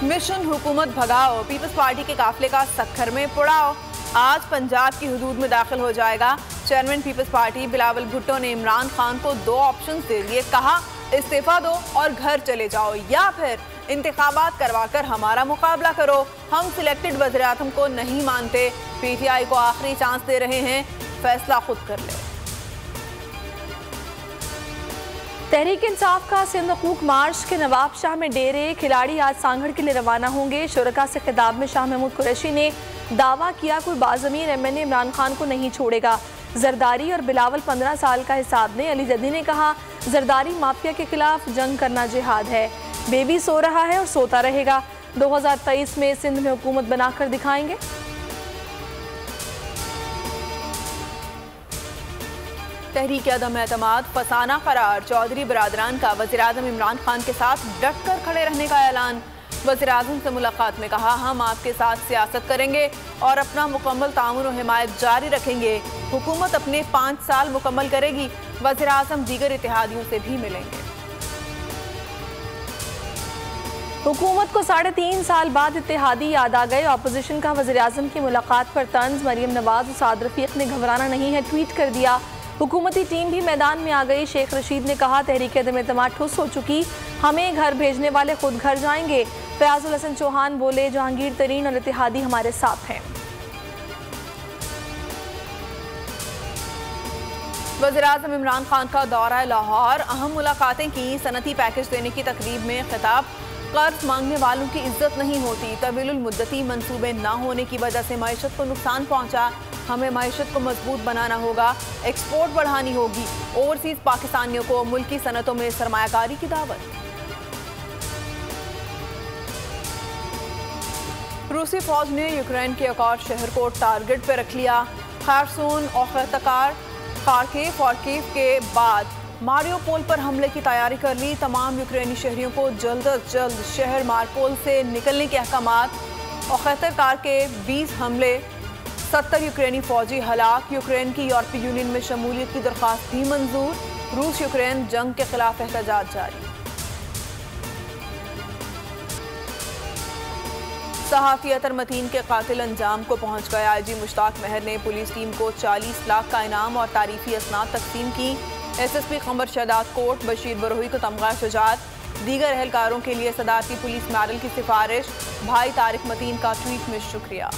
Mission हुकूमत भगाओ, peoples party के काफिले का सक्खर में पुड़ाओ। आज पंजाब की हुदूद में दाखिल हो जाएगा। चेयरमैन पीपल्स पार्टी बिलावल भुट्टो ने इमरान खान को 2 ऑप्शन दे दिए। कहा, इस्तीफा दो और घर चले जाओ या फिर इंतखाबात करवाकर हमारा मुकाबला करो। हम सिलेक्टेड वज़ीर-ए-आज़म को नहीं मानते। पीटीआई को आखिरी चांस दे रहे हैं, फैसला खुद कर ले। तहरीक इंसाफ का सिंध हकूक मार्च के नवाब शाह में डेरे। खिलाड़ी आज सांगड़ के लिए रवाना होंगे। शुरका से खिताब में शाह महमूद कुरैशी ने दावा किया, कोई बाज़मीर एमएनए इमरान खान को नहीं छोड़ेगा। जरदारी और बिलावल 15 साल का हिसाब ने। अली जदी ने कहा, जरदारी माफिया के खिलाफ जंग करना जिहाद है। बेबी सो रहा है और सोता रहेगा। 2023 में सिंध में हुकूमत बनाकर दिखाएंगे। तहरीक अदम एतमाद फसाना करार। चौधरी बरादरान का वज़ीर-ए-आज़म इमरान खान के साथ डट कर खड़े रहने का ऐलान। वज़ीर-ए-आज़म से मुलाकात में कहा, हम आपके साथ सियासत करेंगे और अपना मुकम्मल ताउन और हिमायत जारी रखेंगे। हुकूमत अपने 5 साल मुकम्मल करेगी। वज़ीर-ए-आज़म दीगर इत्तेहादियों से भी मिलेंगे। हुकूमत को 3.5 साल बाद इत्तेहादी याद आ गए। अपोजिशन का वज़ीर-ए-आज़म की मुलाकात पर तंज। मरियम नवाज और साद रफीक ने घबराना नहीं है ट्वीट कर दिया। हुकूमती टीम भी मैदान में आ गई। शेख रशीद ने कहा, तहरीक अदम एतमाद ठुस हो चुकी, हमें घर भेजने वाले खुद घर जाएंगे। फयाजुल हसन चौहान बोले, जहांगीर तरीन और इत्तेहादी हमारे साथ हैं। वज़ीर-ए-आज़म इमरान खान का दौरा लाहौर। अहम मुलाकातें की। सनती पैकेज देने की तकरीब में खिताब। कर्ज मांगने वालों की इज्जत नहीं होती। तवीलुल मुद्दती मंसूबे न होने की वजह से मईशत को नुकसान पहुंचा। हमें मईशत को मजबूत बनाना होगा, एक्सपोर्ट बढ़ानी होगी। ओवरसीज पाकिस्तानियों को मुल्की सनतों में सरमायाकारी की दावत। रूसी फौज ने यूक्रेन के एक और शहर को टारगेट पर रख लिया। खारसून और खार्किव और कीव के बाद मारियोपोल पर हमले की तैयारी कर ली। तमाम यूक्रेनी शहरियों को जल्द अज जल्द शहर मारियोपोल से निकलने के अहकामात। और के 20 हमले, 70 यूक्रेनी फौजी हलाक। यूक्रेन की यूरोपीय यूनियन में शमूलियत की दरख्वास्त भी मंजूर। रूस यूक्रेन जंग के खिलाफ एहतजाज जारी। सहाफ़ी अतर मतीन के कातिल अंजाम को पहुंच गया। आईजी मुश्ताक महर ने पुलिस टीम को 40 लाख का इनाम और तारीफी असनाद तकसीम की। एसएसपी क़मर शहदाद कोट बशीर बरोही को तमगा शुजात। दीगर एहलकारों के लिए सदारती पुलिस मेडल की सिफारिश। भाई तारिक मतीन का ट्वीट में शुक्रिया।